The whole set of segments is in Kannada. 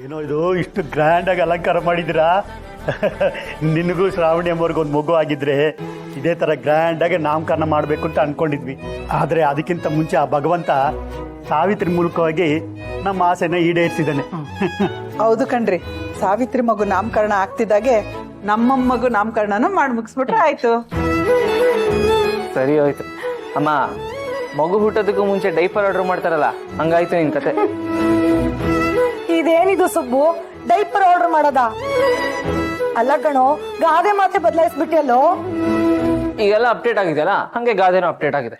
ಏನೋ ಇದು ಇಷ್ಟು ಗ್ರ್ಯಾಂಡ್ ಆಗಿ ಅಲಂಕಾರ ಮಾಡಿದಿರಾ. ನಿನಗೂ ಶ್ರಾವಣಿ ಅಮ್ಮವ್ರಿಗೆ ಒಂದು ಮಗು ಆಗಿದ್ರೆ ಇದೇ ತರ ಗ್ರ್ಯಾಂಡ್ ಆಗಿ ನಾಮಕರಣ ಮಾಡಬೇಕು ಅಂತ ಅನ್ಕೊಂಡಿದ್ವಿ. ಆದ್ರೆ ಅದಕ್ಕಿಂತ ಮುಂಚೆ ಆ ಭಗವಂತ ಸಾವಿತ್ರಿ ಮೂಲಕವಾಗಿ ನಮ್ಮ ಆಸೆನ ಈಡೇರಿಸಿದ್ದಾನೆ. ಹೌದು ಕಣ್ರಿ, ಸಾವಿತ್ರಿ ಮಗು ನಾಮಕರಣ ಆಗ್ತಿದ್ದಾಗೆ ನಮ್ಮ ಮಗು ನಾಮಕರಣನ ಮಾಡಿ ಮುಗಿಸ್ಬಿಟ್ರೆ ಆಯ್ತು. ಸರಿ ಹೋಯ್ತು ಅಮ್ಮ. ಮಗು ಹುಟ್ಟೋದಕ್ಕೂ ಮುಂಚೆ ಡೈಪರ್ ಆರ್ಡರ್ ಮಾಡ್ತಾರಲ್ಲ, ಹಂಗಾಯ್ತು ನಿನ್ ಕತೆ. ಇದೇನಿದು ಸುಬ್ಬು, ಡೈಪರ್ ಆರ್ಡರ್ ಮಾಡೋದಾ? ಅಲ್ಲ ಕಣೋ, ಗಾದೆ ಮಾತೆ ಬದಲಾಯಿಸ್ಬಿಟ್ಟಿಯಲ್ಲೋ. ಈಗೆಲ್ಲ ಅಪ್ಡೇಟ್ ಆಗಿದೆಯಲ್ಲ, ಹಂಗೆ ಗಾದೆನೂ ಅಪ್ಡೇಟ್ ಆಗಿದೆ.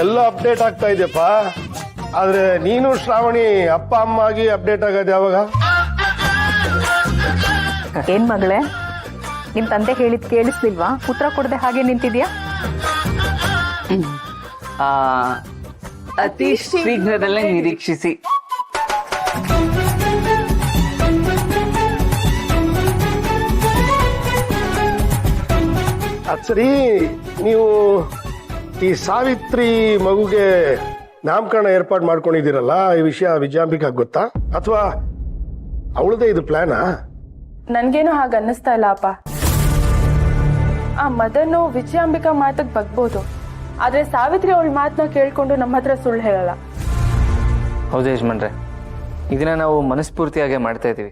ಎಲ್ಲ ಅಪ್ಡೇಟ್ ಆಗ್ತಾ ಇದೆಯಪ್ಪ. ಆದ್ರೆ ನೀನು ಶ್ರಾವಣಿ ಅಪ್ಪ ಅಮ್ಮ ಆಗಿ ಅಪ್ಡೇಟ್ ಆಗೋದು ಯಾವಾಗ? ಏನ್ ಮಗಳೇ, ನಿಮ್ ತಂದೆ ಹೇಳಿದ್ ಕೇಳಿಸ್ಲಿಲ್ವಾ? ಉತ್ತರ ಕೊಡದೆ ಹಾಗೆ ನಿಂತಿದ್ಯಾ? ಅತಿ ಶೀಘ್ರದಲ್ಲೇ ನಿರೀಕ್ಷಿಸಿ. ಅದ್ ಸರಿ, ನೀವು ಈ ಸಾವಿತ್ರಿ ಮಗುಗೆ ನಾಮಕರಣ ಏರ್ಪಾಡು ಮಾಡ್ಕೊಂಡಿದ್ದೀರಲ್ಲ, ಈ ವಿಷಯ ವಿಜಯಾಂಬಿಕಾ ಗೊತ್ತಾ ಅಥವಾ ಅವಳದೇ ಇದು ಪ್ಲಾನಾ? ನನ್ಗೇನು ಹಾಗ ಅನ್ನಿಸ್ತಾ ಇಲ್ಲ ಅಪ್ಪ. ಆ ಮದನು ವಿಜಯಾಂಬಿಕಾ ಮಾತಕ್ ಬಗ್ಬೋದು, ಆದ್ರೆ ಸಾವಿತ್ರಿ ಅವಳ ಮಾತನ್ನ ಕೇಳ್ಕೊಂಡು ನಮ್ಮ ಹತ್ರ ಸುಳ್ಳು ಹೇಳಲ್ಲ. ಹೌದು ಯಜಮಾನ್ರೆ, ಇದನ್ನ ನಾವು ಮನಸ್ಫೂರ್ತಿಯಾಗೆ ಮಾಡ್ತಾ ಇದೀವಿ.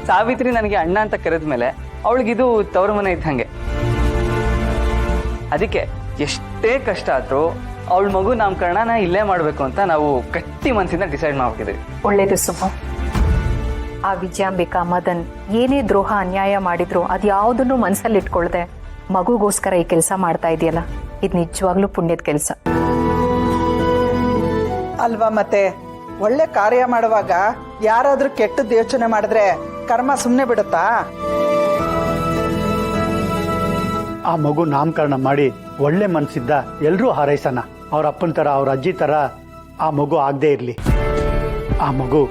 ಸಾವಿತ್ರಿ ನನಗೆ ಅಣ್ಣ ಅಂತ ಕರೆದ್ಮೇಲೆ ಅವಳಿಗಿದು ತವರು ಮನೆ ಇದ್ದಂಗೆ. ಅದಕ್ಕೆ ಎಷ್ಟೇ ಕಷ್ಟ ಆದ್ರೂ ಅವಳ ಮಗು ನಾಮಕರಣ ಇಲ್ಲೇ ಮಾಡ್ಬೇಕು ಅಂತ ನಾವು ಗಟ್ಟಿ ಮನಸ್ಸಿಂದ ಡಿಸೈಡ್ ಮಾಡ್ಬಿಟ್ಟಿದ್ವಿ. ಒಳ್ಳೇದು ಸುಬ್ಬ. ಆ ವಿಜಯಾಂಬಿಕಾ ಮದನ್ ಏನೇ ದ್ರೋಹ ಅನ್ಯಾಯ ಮಾಡಿದ್ರು ಅದ್ಯಾವುದನ್ನು ಮನಸ್ಸಲ್ಲಿ ಇಟ್ಕೊಳ್ದೆ ಮಗುಗೋಸ್ಕರ ಈ ಕೆಲಸ ಮಾಡ್ತಾ ಇದೆಯಲ್ಲ, ಇದು ನಿಜವಾಗ್ಲೂ ಪುಣ್ಯದ ಕೆಲಸ ಅಲ್ವಾ? ಮತ್ತೆ ಒಳ್ಳೆ ಕಾರ್ಯ ಮಾಡುವಾಗ ಯಾರಾದ್ರೂ ಕೆಟ್ಟದ್ದು ಯೋಚನೆ ಮಾಡಿದ್ರೆ ಕರ್ಮ ಸುಮ್ನೆ ಬಿಡುತ್ತಾ? ಆ ಮಗು ನಾಮಕರಣ ಮಾಡಿ ಒಳ್ಳೆ ಮನ್ಸಿದ್ದ ಎಲ್ರೂ ಹಾರೈಸೋಣ. ಅವ್ರ ಅಪ್ಪನ ತರ ಅವ್ರ ಅಜ್ಜಿ ತರ ಆ ಮಗು ಆಗದೆ ಇರ್ಲಿ. ಆ ಮಗು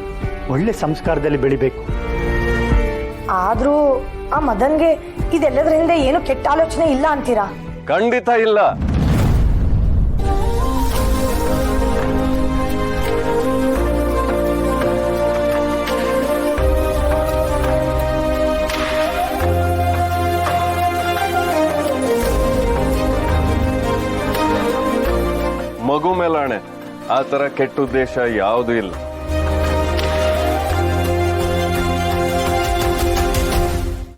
ಒಳ್ಳೆ ಸಂಸ್ಕಾರದಲ್ಲಿ ಬೆಳಿಬೇಕು. ಆದ್ರೂ ಆ ಮದನ್ಗೆ ಇದೆಲ್ಲದರಿಂದ ಏನು ಕೆಟ್ಟ ಆಲೋಚನೆ ಇಲ್ಲ ಅಂತೀರಾ? ಖಂಡಿತ ಇಲ್ಲ. ಮಗು ಮೇಲಾಣೆ, ಆ ತರ ಕೆಟ್ಟ ಉದ್ದೇಶ ಯಾವುದೂ ಇಲ್ಲ.